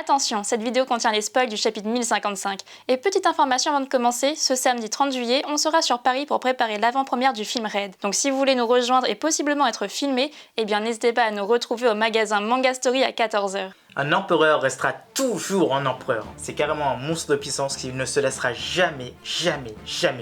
Attention, cette vidéo contient les spoils du chapitre 1055. Et petite information avant de commencer, ce samedi 30 juillet, on sera sur Paris pour préparer l'avant-première du film Red. Donc si vous voulez nous rejoindre et possiblement être filmé, eh bien n'hésitez pas à nous retrouver au magasin Manga Story à 14 h. Un empereur restera toujours un empereur. C'est carrément un monstre de puissance qui ne se laissera jamais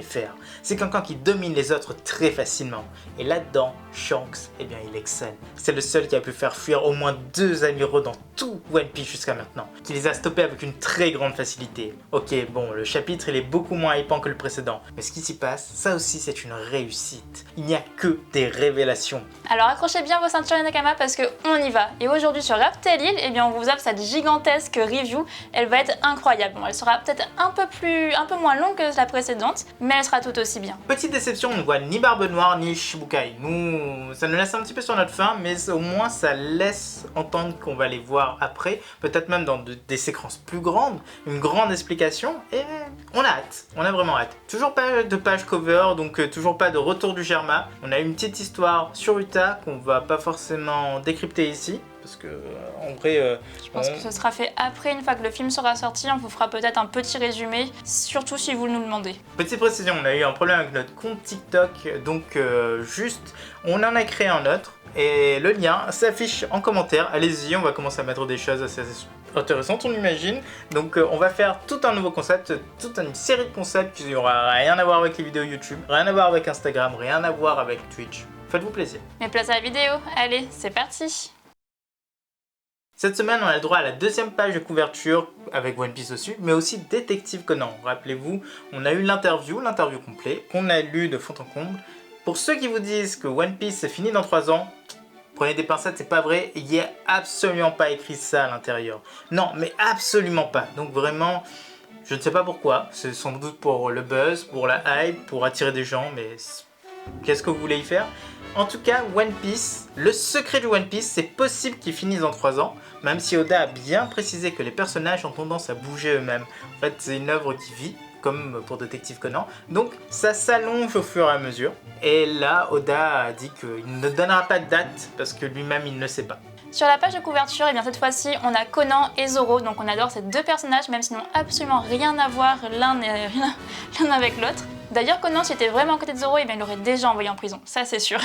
faire. C'est quelqu'un qui domine les autres très facilement. Et là-dedans, Shanks, eh bien il excelle. C'est le seul qui a pu faire fuir au moins 2 amiraux dans tout One Piece jusqu'à maintenant. Qui les a stoppés avec une très grande facilité. Ok, bon, le chapitre il est beaucoup moins hypant que le précédent. Mais ce qui s'y passe, ça aussi c'est une réussite. Il n'y a que des révélations. Alors accrochez bien vos ceintures Nakama parce qu'on y va. Et aujourd'hui sur Raftel Hill, eh bien on vous offre cette gigantesque review. Elle va être incroyable. Bon, elle sera peut-être un peu moins longue que la précédente, mais elle sera tout aussi bien. Petite déception, on ne voit ni Barbe Noire ni Shibukai. Nous, ça nous laisse un petit peu sur notre faim, mais au moins ça laisse entendre qu'on va les voir après, peut-être même dans des séquences plus grandes, une grande explication, et on a hâte, on a vraiment hâte. Toujours pas de page cover, donc toujours pas de retour du Germa. On a une petite histoire sur Uta qu'on va pas forcément décrypter ici. Parce que en vrai, je pense que ce sera fait après, une fois que le film sera sorti, on vous fera peut-être un petit résumé, surtout si vous nous demandez. Petite précision, on a eu un problème avec notre compte TikTok, donc juste, on en a créé un autre, et le lien s'affiche en commentaire. Allez-y, on va commencer à mettre des choses assez intéressantes, on imagine. Donc on va faire tout un nouveau concept, toute une série de concepts qui n'aura rien à voir avec les vidéos YouTube, rien à voir avec Instagram, rien à voir avec Twitch. Faites-vous plaisir. Mais place à la vidéo, allez, c'est parti. Cette semaine, on a le droit à la 2e page de couverture avec One Piece dessus, mais aussi Détective Conan. Rappelez-vous, on a eu l'interview complet, qu'on a lu de fond en comble. Pour ceux qui vous disent que One Piece c'est fini dans 3 ans, prenez des pincettes, c'est pas vrai, il n'y a absolument pas écrit ça à l'intérieur. Non, mais absolument pas. Donc vraiment, je ne sais pas pourquoi, c'est sans doute pour le buzz, pour la hype, pour attirer des gens, mais qu'est-ce que vous voulez y faire ? En tout cas, One Piece, le secret du One Piece, c'est possible qu'il finisse dans 3 ans, même si Oda a bien précisé que les personnages ont tendance à bouger eux-mêmes. En fait, c'est une œuvre qui vit, comme pour Détective Conan, donc ça s'allonge au fur et à mesure. Et là, Oda a dit qu'il ne donnera pas de date, parce que lui-même, il ne sait pas. Sur la page de couverture, et bien cette fois-ci, on a Conan et Zoro, donc on adore ces 2 personnages, même s'ils n'ont absolument rien à voir l'un avec l'autre. D'ailleurs, Conan, s'il était vraiment à côté de Zoro, eh bien, il l'aurait déjà envoyé en prison, ça c'est sûr.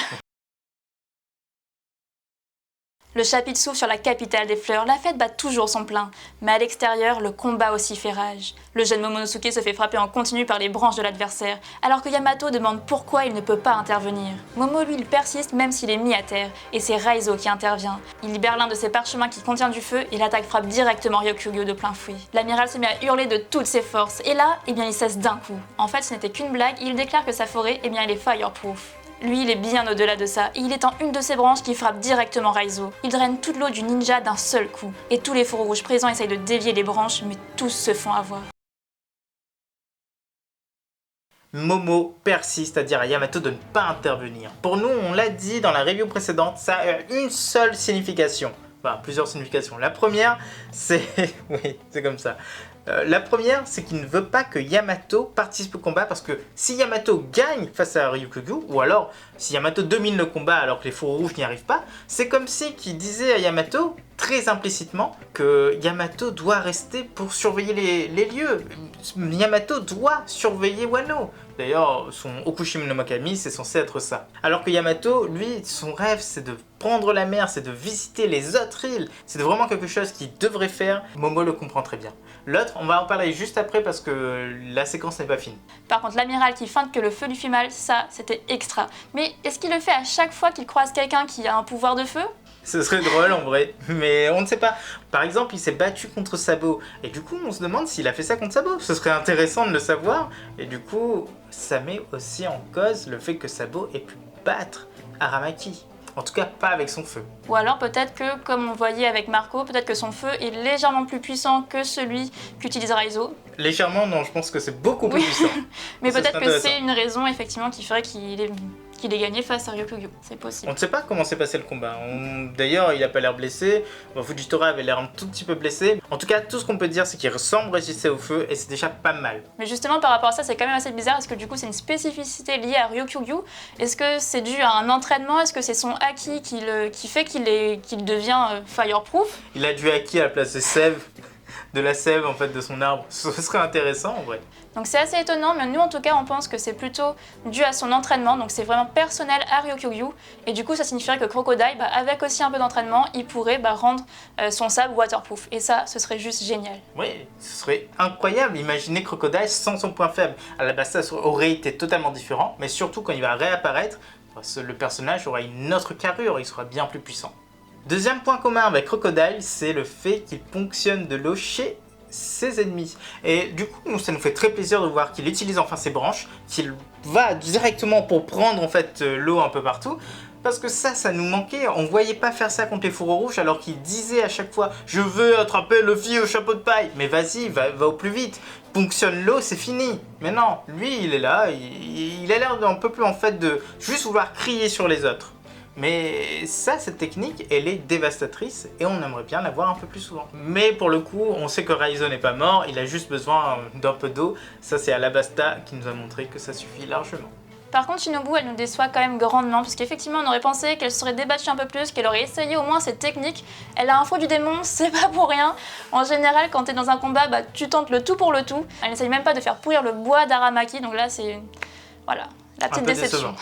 Le chapitre s'ouvre sur la capitale des fleurs, la fête bat toujours son plein, mais à l'extérieur, le combat aussi fait rage. Le jeune Momonosuke se fait frapper en continu par les branches de l'adversaire, alors que Yamato demande pourquoi il ne peut pas intervenir. Momo lui, il persiste même s'il est mis à terre, et c'est Raizo qui intervient. Il libère l'un de ses parchemins qui contient du feu, et l'attaque frappe directement Ryokugyo de plein fouet. L'amiral se met à hurler de toutes ses forces, et là, eh bien il cesse d'un coup. En fait, ce n'était qu'une blague, il déclare que sa forêt, eh bien elle est fireproof. Lui, il est bien au-delà de ça, et il est en une de ses branches qui frappe directement Raizo. Il draine toute l'eau du ninja d'un seul coup, et tous les fourreaux rouges présents essayent de dévier les branches, mais tous se font avoir. Momo persiste à dire à Yamato de ne pas intervenir. Pour nous, on l'a dit dans la review précédente, ça a une seule signification. Enfin, plusieurs significations. La première, c'est... oui, c'est comme ça. La première, c'est qu'il ne veut pas que Yamato participe au combat parce que si Yamato gagne face à Ryukugyu, ou alors si Yamato domine le combat alors que les fourreaux rouges n'y arrivent pas, c'est comme si qu'il disait à Yamato, très implicitement, que Yamato doit rester pour surveiller les lieux. Yamato doit surveiller Wano. D'ailleurs, son Okushima no Makami, c'est censé être ça. Alors que Yamato, lui, son rêve, c'est de prendre la mer, c'est de visiter les autres îles. C'est vraiment quelque chose qu'il devrait faire. Momo le comprend très bien. L'autre, on va en parler juste après parce que la séquence n'est pas finie. Par contre, l'amiral qui feinte que le feu lui fait mal, ça, c'était extra. Mais est-ce qu'il le fait à chaque fois qu'il croise quelqu'un qui a un pouvoir de feu ? Ce serait drôle en vrai, mais on ne sait pas. Par exemple, il s'est battu contre Sabo, et du coup on se demande s'il a fait ça contre Sabo. Ce serait intéressant de le savoir, et du coup ça met aussi en cause le fait que Sabo ait pu battre Aramaki. En tout cas pas avec son feu. Ou alors peut-être que, comme on voyait avec Marco, peut-être que son feu est légèrement plus puissant que celui qu'utilise Raizo. Légèrement, non, je pense que c'est beaucoup plus puissant. Mais peut-être que c'est une raison effectivement qui ferait qu'il ait gagné face à Ryokugyu, c'est possible. On ne sait pas comment s'est passé le combat. D'ailleurs, il n'a pas l'air blessé. Fujitora avait l'air un tout petit peu blessé. En tout cas, tout ce qu'on peut dire, c'est qu'il ressemble résisté au feu et c'est déjà pas mal. Mais justement, par rapport à ça, c'est quand même assez bizarre. Est-ce que du coup, c'est une spécificité liée à Ryokugyu? Est-ce que c'est dû à un entraînement? Est-ce que c'est son haki qui fait qu'il devient fireproof? Il a du haki à la place de sève. de la sève en fait de son arbre. Ce serait intéressant en vrai. Donc c'est assez étonnant, mais nous en tout cas on pense que c'est plutôt dû à son entraînement, donc c'est vraiment personnel à Ryokugyu, et du coup ça signifierait que Crocodile, avec aussi un peu d'entraînement, il pourrait rendre son sable waterproof, et ça ce serait juste génial. Oui, ce serait incroyable. Imaginez Crocodile sans son point faible. Alabasta aurait été totalement différent, mais surtout quand il va réapparaître, le personnage aura une autre carrure, il sera bien plus puissant. Deuxième point commun avec Crocodile, c'est le fait qu'il ponctionne de l'eau chez ses ennemis. Et du coup, ça nous fait très plaisir de voir qu'il utilise enfin ses branches, qu'il va directement pour prendre en fait l'eau un peu partout. Parce que ça nous manquait, on voyait pas faire ça contre les fourreaux rouges alors qu'il disait à chaque fois « Je veux attraper Luffy au chapeau de paille !» Mais vas-y, va au plus vite, ponctionne l'eau, c'est fini. Mais non, lui il est là, il a l'air d'un peu plus en fait de juste vouloir crier sur les autres. Mais ça, cette technique, elle est dévastatrice et on aimerait bien la voir un peu plus souvent. Mais pour le coup, on sait que Raizo n'est pas mort, il a juste besoin d'un peu d'eau. Ça, c'est Alabasta qui nous a montré que ça suffit largement. Par contre, Shinobu, elle nous déçoit quand même grandement, parce qu'effectivement, on aurait pensé qu'elle serait débattue un peu plus, qu'elle aurait essayé au moins cette technique. Elle a un faux du démon, c'est pas pour rien. En général, quand t'es dans un combat, tu tentes le tout pour le tout. Elle n'essaye même pas de faire pourrir le bois d'Aramaki, donc là, c'est... Voilà, la petite déception.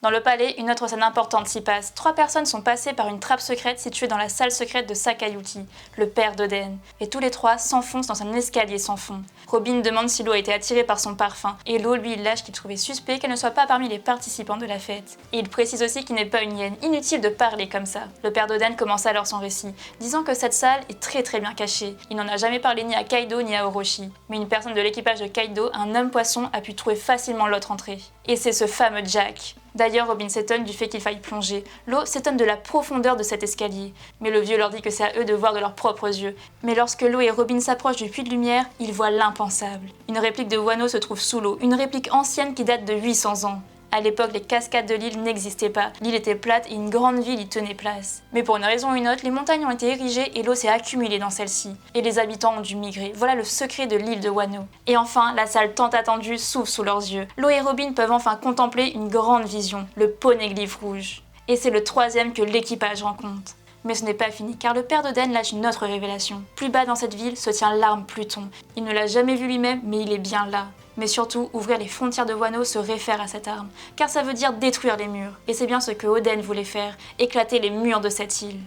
Dans le palais, une autre scène importante s'y passe. 3 personnes sont passées par une trappe secrète située dans la salle secrète de Sakayuki, le père d'Oden. Et tous les 3 s'enfoncent dans un escalier sans fond. Robin demande si l'eau a été attirée par son parfum. Et l'eau lui lâche qu'il trouvait suspect qu'elle ne soit pas parmi les participants de la fête. Et il précise aussi qu'il n'est pas une hyène. Inutile de parler comme ça. Le père d'Oden commence alors son récit, disant que cette salle est très bien cachée. Il n'en a jamais parlé ni à Kaido ni à Orochi. Mais une personne de l'équipage de Kaido, un homme poisson, a pu trouver facilement l'autre entrée. Et c'est ce fameux Jack. D'ailleurs, Robin s'étonne du fait qu'il faille plonger. L'eau s'étonne de la profondeur de cet escalier. Mais le vieux leur dit que c'est à eux de voir de leurs propres yeux. Mais lorsque l'eau et Robin s'approchent du puits de lumière, ils voient l'impensable. Une réplique de Wano se trouve sous l'eau, une réplique ancienne qui date de 800 ans. À l'époque, les cascades de l'île n'existaient pas. L'île était plate et une grande ville y tenait place. Mais pour une raison ou une autre, les montagnes ont été érigées et l'eau s'est accumulée dans celle-ci. Et les habitants ont dû migrer. Voilà le secret de l'île de Wano. Et enfin, la salle tant attendue s'ouvre sous leurs yeux. L'eau et Robin peuvent enfin contempler une grande vision, le poneglyphe rouge. Et c'est le 3e que l'équipage rencontre. Mais ce n'est pas fini, car le père d'Oden lâche une autre révélation. Plus bas dans cette ville se tient l'arme Pluton. Il ne l'a jamais vu lui-même, mais il est bien là. Mais surtout, ouvrir les frontières de Wano se réfère à cette arme, car ça veut dire détruire les murs. Et c'est bien ce que Oden voulait faire, éclater les murs de cette île.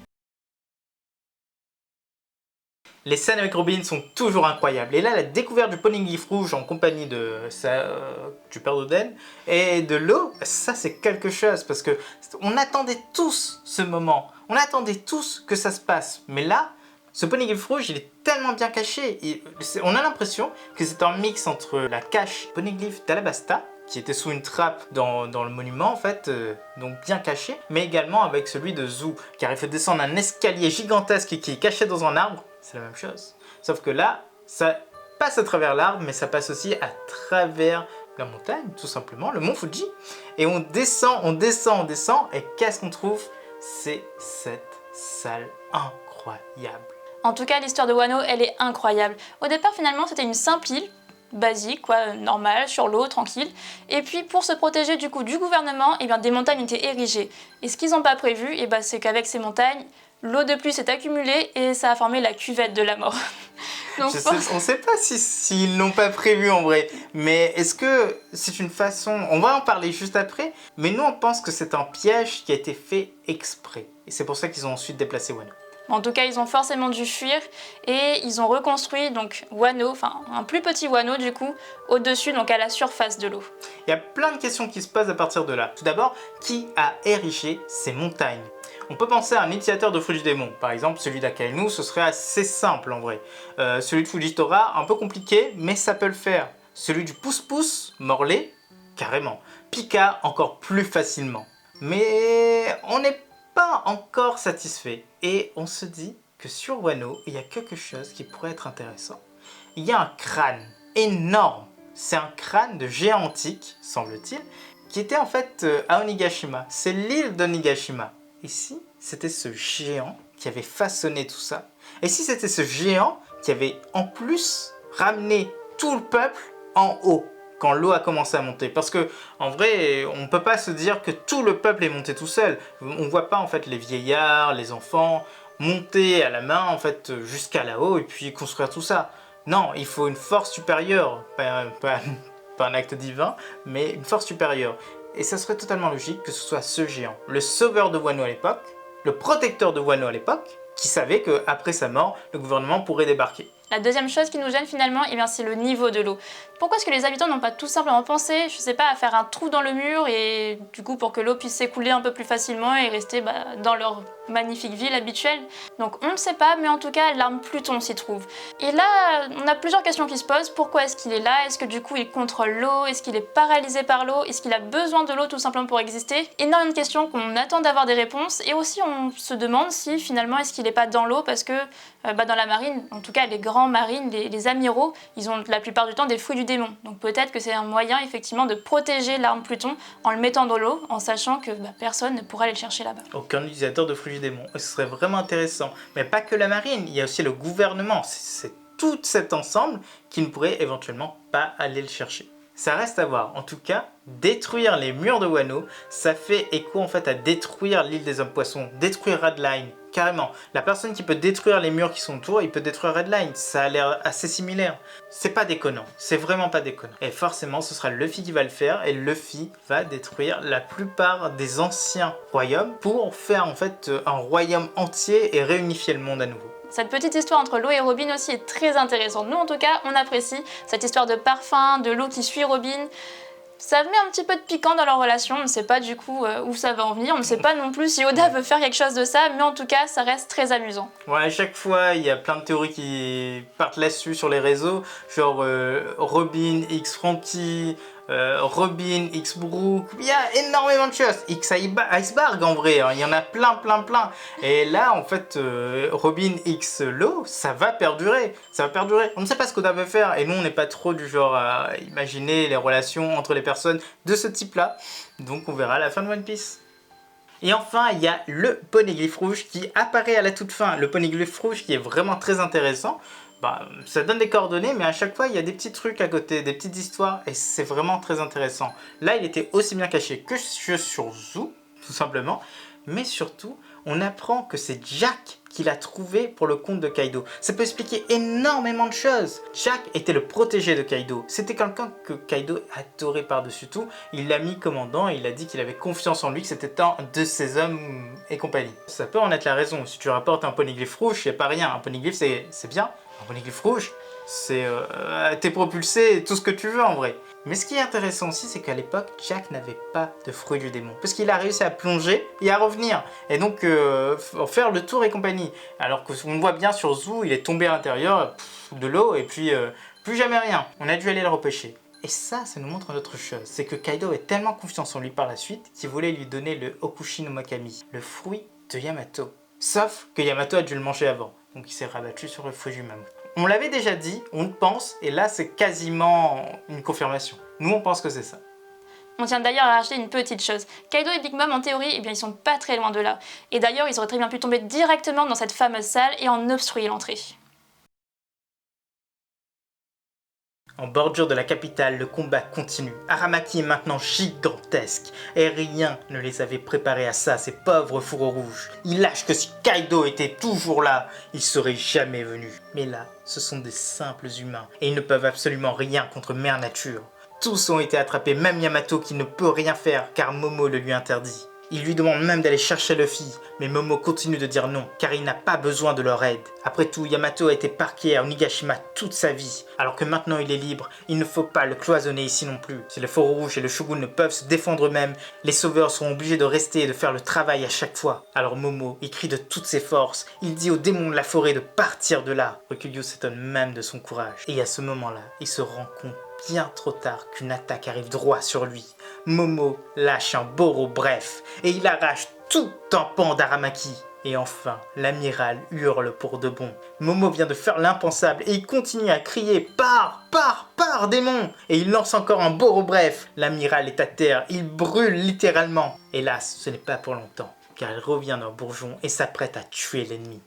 Les scènes avec Robin sont toujours incroyables. Et là, la découverte du poneglyphe rouge en compagnie du père d'Oden et de l'eau, ça c'est quelque chose. Parce que on attendait tous ce moment. On attendait tous que ça se passe. Mais là, ce poneglyphe rouge, il est tellement bien caché. On a l'impression que c'est un mix entre la cache poneglyphe d'Alabasta, qui était sous une trappe dans le monument en fait, donc bien caché, mais également avec celui de Zou, car il fait descendre un escalier gigantesque qui est caché dans un arbre. C'est la même chose. Sauf que là, ça passe à travers l'arbre, mais ça passe aussi à travers la montagne, tout simplement, le mont Fuji. Et on descend, et qu'est-ce qu'on trouve? C'est cette salle incroyable. En tout cas, l'histoire de Wano, elle est incroyable. Au départ, finalement, c'était une simple île, basique, normale, sur l'eau, tranquille. Et puis, pour se protéger du coup du gouvernement, des montagnes étaient érigées. Et ce qu'ils n'ont pas prévu, c'est qu'avec ces montagnes, l'eau de pluie s'est accumulée et ça a formé la cuvette de la mort. Donc, on ne sait pas s'ils l'ont pas prévu en vrai, mais est-ce que c'est une façon... On va en parler juste après, mais nous on pense que c'est un piège qui a été fait exprès. Et c'est pour ça qu'ils ont ensuite déplacé Wano. En tout cas, ils ont forcément dû fuir et ils ont reconstruit donc Wano, un plus petit Wano du coup, au-dessus, donc à la surface de l'eau. Il y a plein de questions qui se posent à partir de là. Tout d'abord, qui a érigé ces montagnes? On peut penser à un initiateur de Fujidemon, par exemple celui d'Akainu, ce serait assez simple en vrai. Celui de Fujitora, un peu compliqué, mais ça peut le faire. Celui du Pouce-Pouce, Morlaix, carrément. Pika, encore plus facilement. Mais on n'est pas encore satisfait. Et on se dit que sur Wano, il y a quelque chose qui pourrait être intéressant. Il y a un crâne énorme. C'est un crâne de géant antique, semble-t-il, qui était en fait à Onigashima. C'est l'île d'Onigashima. Et si c'était ce géant qui avait façonné tout ça? Et si c'était ce géant qui avait en plus ramené tout le peuple en haut quand l'eau a commencé à monter? Parce que en vrai, on ne peut pas se dire que tout le peuple est monté tout seul. On ne voit pas en fait les vieillards, les enfants. monter à la main en fait jusqu'à là-haut et puis construire tout ça. Non, il faut une force supérieure, pas un acte divin, mais une force supérieure. Et ça serait totalement logique que ce soit ce géant, le sauveur de Wano à l'époque, le protecteur de Wano à l'époque, qui savait qu'après sa mort, le gouvernement pourrait débarquer. La deuxième chose qui nous gêne finalement, eh bien, c'est le niveau de l'eau. Pourquoi est-ce que les habitants n'ont pas tout simplement pensé, je sais pas, à faire un trou dans le mur et du coup pour que l'eau puisse s'écouler un peu plus facilement et rester dans leur magnifique ville habituelle? Donc on ne sait pas, mais en tout cas l'arme Pluton s'y trouve. Et là, on a plusieurs questions qui se posent. Pourquoi est-ce qu'il est là? Est-ce que du coup il contrôle l'eau? Est-ce qu'il est paralysé par l'eau? Est-ce qu'il a besoin de l'eau tout simplement pour exister? Énormément de questions qu'on attend d'avoir des réponses, et aussi on se demande si finalement est-ce qu'il n'est pas dans l'eau parce que dans la marine, en tout cas les grands marines, les amiraux, ils ont la plupart du temps des fruits du démon. Donc peut-être que c'est un moyen effectivement de protéger l'arme Pluton en le mettant dans l'eau, en sachant que personne ne pourra aller le chercher là-bas. Aucun utilisateur de fruits du démon. Ce serait vraiment intéressant. Mais pas que la marine, il y a aussi le gouvernement. C'est tout cet ensemble qui ne pourrait éventuellement pas aller le chercher. Ça reste à voir. En tout cas, détruire les murs de Wano, ça fait écho en fait à détruire l'île des hommes poissons, détruire Redline. Carrément, la personne qui peut détruire les murs qui sont autour, il peut détruire Redline, ça a l'air assez similaire. C'est pas déconnant, c'est vraiment pas déconnant. Et forcément, ce sera Luffy qui va le faire, et Luffy va détruire la plupart des anciens royaumes pour faire en fait un royaume entier et réunifier le monde à nouveau. Cette petite histoire entre l'eau et Robin aussi est très intéressante. Nous en tout cas, on apprécie cette histoire de parfum, de l'eau qui suit Robin. Ça met un petit peu de piquant dans leur relation, on ne sait pas du coup où ça va en venir, on ne sait pas non plus si Oda veut faire quelque chose de ça, mais en tout cas ça reste très amusant. Ouais, à chaque fois il y a plein de théories qui partent là-dessus sur les réseaux, genre Robin x Franky, Robin x Brook, il y a énormément de choses, x Iceberg en vrai, hein, il y en a plein. Et là en fait Robin x Law, ça va perdurer. On ne sait pas ce qu'Oda veut faire et nous on n'est pas trop du genre à imaginer les relations entre les personnes de ce type là, donc on verra à la fin de One Piece. Et enfin, il y a le poneglyphe rouge qui apparaît à la toute fin. Le poneglyphe rouge qui est vraiment très intéressant. Ça donne des coordonnées, mais à chaque fois, il y a des petits trucs à côté, des petites histoires, et c'est vraiment très intéressant. Là, il était aussi bien caché que sur Zou, tout simplement, mais surtout, on apprend que c'est Jack qui l'a trouvé pour le compte de Kaido. Ça peut expliquer énormément de choses. Jack était le protégé de Kaido. C'était quelqu'un que Kaido adorait par-dessus tout. Il l'a mis commandant et il a dit qu'il avait confiance en lui, que c'était un de ses hommes et compagnie. Ça peut en être la raison. Si tu rapportes un poneglyphe rouge, c'est pas rien. Un poneglyphe, c'est bien. Un poneglyphe rouge, c'est t'es propulsé, tout ce que tu veux en vrai. Mais ce qui est intéressant aussi, c'est qu'à l'époque, Jack n'avait pas de fruit du démon. Parce qu'il a réussi à plonger et à revenir. Et donc, faire le tour et compagnie. Alors qu'on voit bien sur Zou, il est tombé à l'intérieur de l'eau et puis plus jamais rien. On a dû aller le repêcher. Et ça nous montre une autre chose. C'est que Kaido avait tellement confiance en lui par la suite qu'il voulait lui donner le Okushi no Makami, le fruit de Yamato. Sauf que Yamato a dû le manger avant. Donc il s'est rabattu sur le fruit du mammouth. On l'avait déjà dit, on le pense, et là c'est quasiment une confirmation. Nous on pense que c'est ça. On tient d'ailleurs à rajouter une petite chose. Kaido et Big Mom en théorie, eh bien, ils sont pas très loin de là. Et d'ailleurs ils auraient très bien pu tomber directement dans cette fameuse salle et en obstruer l'entrée. En bordure de la capitale, le combat continue. Aramaki est maintenant gigantesque et rien ne les avait préparés à ça, ces pauvres fourreaux rouges. Ils lâchent que si Kaido était toujours là, il serait jamais venu. Mais là, ce sont des simples humains et ils ne peuvent absolument rien contre Mère Nature. Tous ont été attrapés, même Yamato qui ne peut rien faire car Momo le lui interdit. Il lui demande même d'aller chercher Luffy, mais Momo continue de dire non, car il n'a pas besoin de leur aide. Après tout, Yamato a été parqué à Onigashima toute sa vie, alors que maintenant il est libre, il ne faut pas le cloisonner ici non plus. Si le Fauve Rouge et le Shogun ne peuvent se défendre eux-mêmes, les sauveurs seront obligés de rester et de faire le travail à chaque fois. Alors Momo, il crie de toutes ses forces, il dit aux démons de la forêt de partir de là. Rokugyo s'étonne même de son courage. Et à ce moment-là, il se rend compte bien trop tard qu'une attaque arrive droit sur lui. Momo lâche un Boro bref et il arrache tout un pan d'Aramaki. Et enfin, l'amiral hurle pour de bon. Momo vient de faire l'impensable et il continue à crier « Pars, démon !» Et il lance encore un Boro bref. L'amiral est à terre, il brûle littéralement. Hélas, ce n'est pas pour longtemps, car il revient d'un bourgeon et s'apprête à tuer l'ennemi.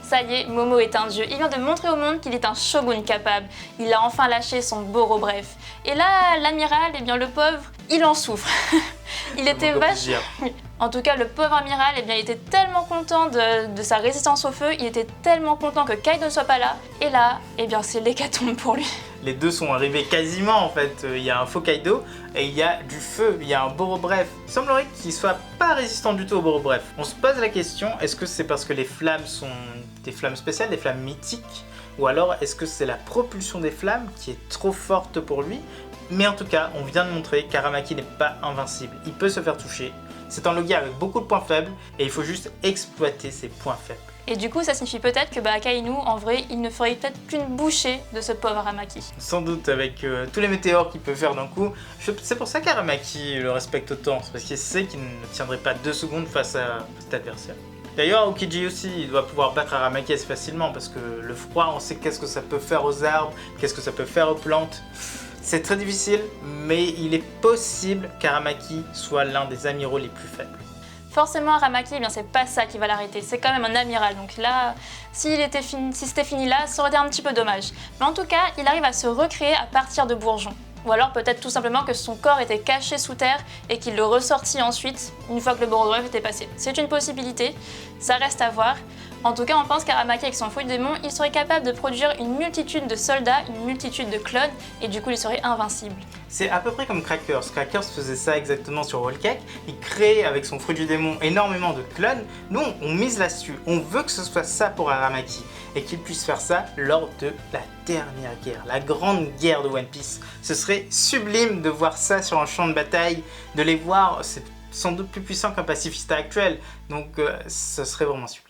Ça y est, Momo est un dieu. Il vient de montrer au monde qu'il est un shogun capable. Il a enfin lâché son Boro bref. Et là, l'amiral, eh bien le pauvre, il en souffre. Il était vachement... En tout cas, le pauvre amiral, eh bien, il était tellement content de sa résistance au feu, il était tellement content que Kaido ne soit pas là, et là, eh bien, c'est l'hécatombe pour lui. Les deux sont arrivés quasiment en fait. Il y a un faux Kaido et il y a du feu, il y a un Boro-Bref. Il semblerait qu'il soit pas résistant du tout au Boro-Bref. On se pose la question, est-ce que c'est parce que les flammes sont des flammes spéciales, des flammes mythiques, ou alors est-ce que c'est la propulsion des flammes qui est trop forte pour lui? Mais en tout cas, on vient de montrer qu'Aramaki n'est pas invincible. Il peut se faire toucher. C'est un Logia avec beaucoup de points faibles et il faut juste exploiter ses points faibles. Et du coup, ça signifie peut-être que Akainu, en vrai, il ne ferait peut-être qu'une bouchée de ce pauvre Aramaki. Sans doute, avec tous les météores qu'il peut faire d'un coup. C'est pour ça qu'Aramaki le respecte autant, c'est parce qu'il sait qu'il ne tiendrait pas 2 secondes face à cet adversaire. D'ailleurs, Aokiji aussi, il doit pouvoir battre Aramaki assez facilement, parce que le froid, on sait qu'est-ce que ça peut faire aux arbres, qu'est-ce que ça peut faire aux plantes. C'est très difficile, mais il est possible qu'Aramaki soit l'un des amiraux les plus faibles. Forcément, Aramaki, eh bien, c'est pas ça qui va l'arrêter. C'est quand même un amiral. Donc là, si c'était fini là, ça aurait été un petit peu dommage. Mais en tout cas, il arrive à se recréer à partir de bourgeons. Ou alors peut-être tout simplement que son corps était caché sous terre et qu'il le ressortit ensuite, une fois que le Boro-Bref était passé. C'est une possibilité, ça reste à voir. En tout cas, on pense qu'Aramaki, avec son fouet de démon, il serait capable de produire une multitude de soldats, une multitude de clones, et du coup, il serait invincible. C'est à peu près comme Crackers. Crackers faisait ça exactement sur Whole Cake. Il crée, avec son fruit du démon, énormément de clones. Nous, on mise là-dessus. On veut que ce soit ça pour Aramaki. Et qu'il puisse faire ça lors de la dernière guerre, la grande guerre de One Piece. Ce serait sublime de voir ça sur un champ de bataille, de les voir. C'est sans doute plus puissant qu'un pacifista actuel. Donc, ce serait vraiment sublime.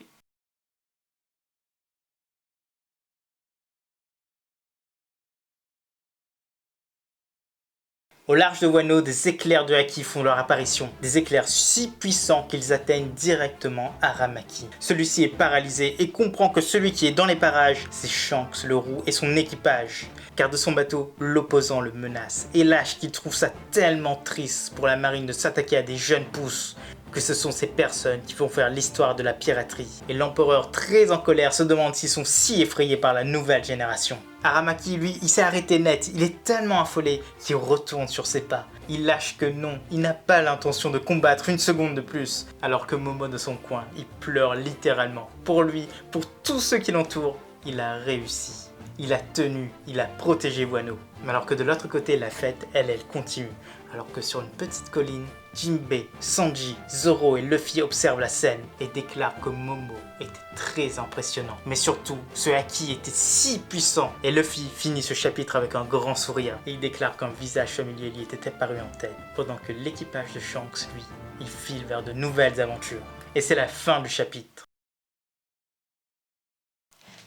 Au large de Wano, des éclairs de Haki font leur apparition, des éclairs si puissants qu'ils atteignent directement Aramaki. Celui-ci est paralysé et comprend que celui qui est dans les parages, c'est Shanks le roux et son équipage. Car de son bateau, l'opposant le menace et lâche qu'il trouve ça tellement triste pour la marine de s'attaquer à des jeunes pousses que ce sont ces personnes qui vont faire l'histoire de la piraterie. Et l'empereur, très en colère, se demande s'ils sont si effrayés par la nouvelle génération. Aramaki, lui, il s'est arrêté net, il est tellement affolé qu'il retourne sur ses pas. Il lâche que non, il n'a pas l'intention de combattre une seconde de plus. Alors que Momo de son coin, il pleure littéralement. Pour lui, pour tous ceux qui l'entourent, il a réussi. Il a tenu, il a protégé Wano. Mais alors que de l'autre côté, la fête, elle continue. Alors que sur une petite colline, Jinbei, Sanji, Zoro et Luffy observent la scène et déclarent que Momo était très impressionnant. Mais surtout, ce Haki était si puissant. Et Luffy finit ce chapitre avec un grand sourire. Et il déclare qu'un visage familier lui était apparu en tête. Pendant que l'équipage de Shanks, lui, il file vers de nouvelles aventures. Et c'est la fin du chapitre.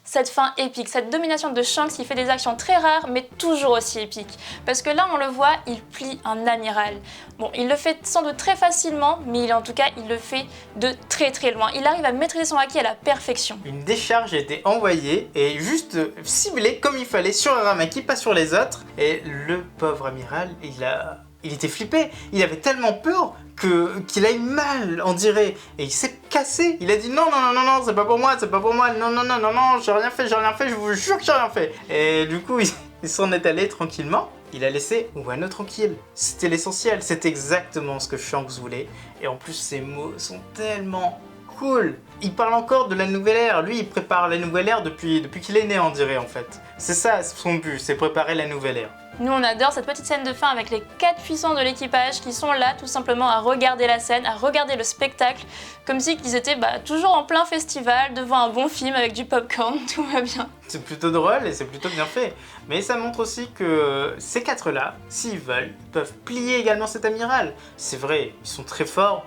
Cette fin épique, cette domination de Shanks qui fait des actions très rares mais toujours aussi épiques. Parce que là on le voit, il plie un amiral. Bon, il le fait sans doute très facilement, mais en tout cas il le fait de très très loin. Il arrive à maîtriser son haki à la perfection. Une décharge a été envoyée et juste ciblée comme il fallait sur Aramaki, pas sur les autres. Et le pauvre amiral, il était flippé, il avait tellement peur qu'il a eu mal, on dirait, et il s'est cassé. Il a dit non, c'est pas pour moi, non, j'ai rien fait, je vous jure que j'ai rien fait. Et du coup, il s'en est allé tranquillement. Il a laissé Wano tranquille. C'était l'essentiel, c'est exactement ce que Shanks voulait. Et en plus, ses mots sont tellement cool. Il parle encore de la nouvelle ère. Lui, il prépare la nouvelle ère depuis qu'il est né, on dirait, en fait. C'est ça son but, c'est préparer la nouvelle ère. Nous on adore cette petite scène de fin avec les 4 puissants de l'équipage qui sont là tout simplement à regarder la scène, à regarder le spectacle, comme si ils étaient toujours en plein festival, devant un bon film avec du popcorn, tout va bien. C'est plutôt drôle et c'est plutôt bien fait. Mais ça montre aussi que ces 4-là, s'ils veulent, ils peuvent plier également cet amiral. C'est vrai, ils sont très forts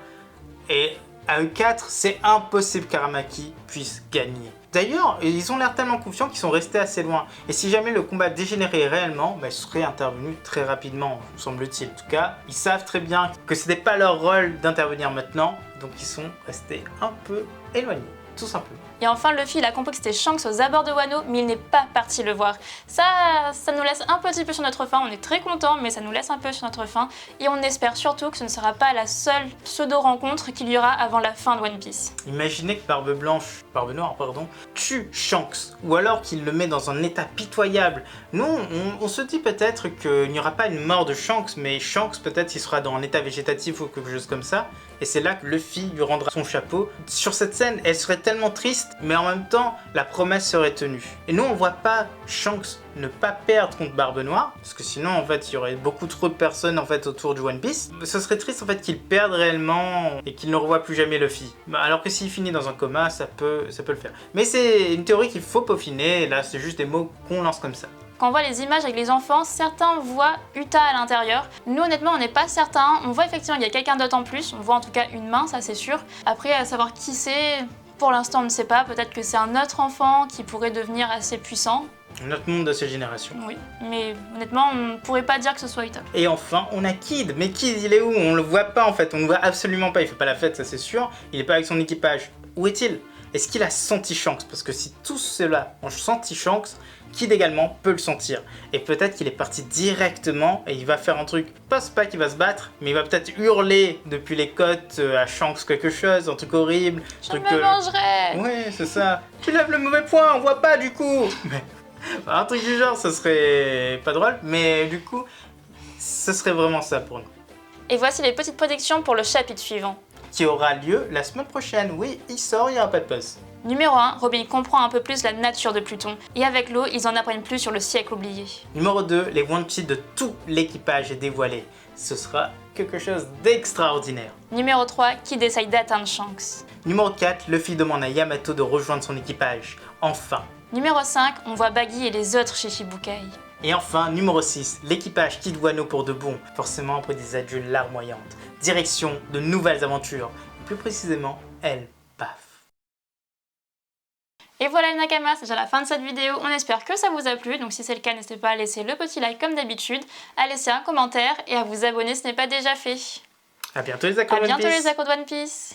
et à eux 4, c'est impossible qu'Aramaki puisse gagner. D'ailleurs, ils ont l'air tellement confiants qu'ils sont restés assez loin. Et si jamais le combat dégénérait réellement, ils seraient intervenus très rapidement, semble-t-il. En tout cas, ils savent très bien que ce n'était pas leur rôle d'intervenir maintenant, donc ils sont restés un peu éloignés, tout simplement. Et enfin, Luffy, il a compris que c'était Shanks aux abords de Wano, mais il n'est pas parti le voir. Ça nous laisse un petit peu sur notre faim, on est très content, mais ça nous laisse un peu sur notre faim. Et on espère surtout que ce ne sera pas la seule pseudo-rencontre qu'il y aura avant la fin de One Piece. Imaginez que Barbe Noire, tue Shanks, ou alors qu'il le met dans un état pitoyable. Nous, on se dit peut-être qu'il n'y aura pas une mort de Shanks, mais Shanks peut-être il sera dans un état végétatif ou quelque chose comme ça. et c'est là que Luffy lui rendra son chapeau. Sur cette scène, elle serait tellement triste, mais en même temps, la promesse serait tenue. Et nous, on voit pas Shanks ne pas perdre contre Barbe Noire, parce que sinon, en fait, il y aurait beaucoup trop de personnes en fait autour du One Piece. Ce serait triste en fait qu'il perde réellement et qu'il ne revoie plus jamais Luffy. Alors que s'il finit dans un coma, ça peut le faire. Mais c'est une théorie qu'il faut peaufiner, et là, c'est juste des mots qu'on lance comme ça. Quand on voit les images avec les enfants, certains voient Uta à l'intérieur. Nous, honnêtement, on n'est pas certains. On voit effectivement qu'il y a quelqu'un d'autre en plus. On voit en tout cas une main, ça c'est sûr. Après, à savoir qui c'est, pour l'instant, on ne sait pas. Peut-être que c'est un autre enfant qui pourrait devenir assez puissant. Un autre monde de cette génération. Oui, mais honnêtement, on ne pourrait pas dire que ce soit Uta. Et enfin, on a Kid. Mais Kid, il est où? On le voit pas en fait. On le voit absolument pas. Il fait pas la fête, ça c'est sûr. Il est pas avec son équipage. Où est-il? Est-ce qu'il a senti Shanks? Parce que si tous ceux-là ont senti Shanks, Kid également peut le sentir. Et peut-être qu'il est parti directement et il va faire un truc. Pas qu'il va se battre, mais il va peut-être hurler depuis les côtes à Shanks quelque chose, un truc horrible. Je me mangerai. Ouais, c'est ça. Tu lèves le mauvais point, on voit pas du coup. Mais un truc du genre, ce serait pas drôle, mais du coup, ce serait vraiment ça pour nous. Et voici les petites prédictions pour le chapitre suivant. Qui aura lieu la semaine prochaine. Oui, il sort, il n'y aura pas de pause. Numéro 1, Robin comprend un peu plus la nature de Pluton, et avec l'eau, ils en apprennent plus sur le siècle oublié. Numéro 2, les One Piece de tout l'équipage est dévoilé. Ce sera quelque chose d'extraordinaire. Numéro 3, Kid essaye d'atteindre Shanks. Numéro 4, Luffy demande à Yamato de rejoindre son équipage. Enfin. Numéro 5, on voit Baggy et les autres chez Shichibukai. Et enfin, numéro 6, l'équipage quitte Wano pour de bon, forcément après des adieux larmoyantes. Direction de nouvelles aventures, plus précisément, elle, paf. Et voilà les Nakamas, c'est déjà la fin de cette vidéo, on espère que ça vous a plu, donc si c'est le cas, n'hésitez pas à laisser le petit like comme d'habitude, à laisser un commentaire et à vous abonner si ce n'est pas déjà fait. A bientôt les accros de One Piece.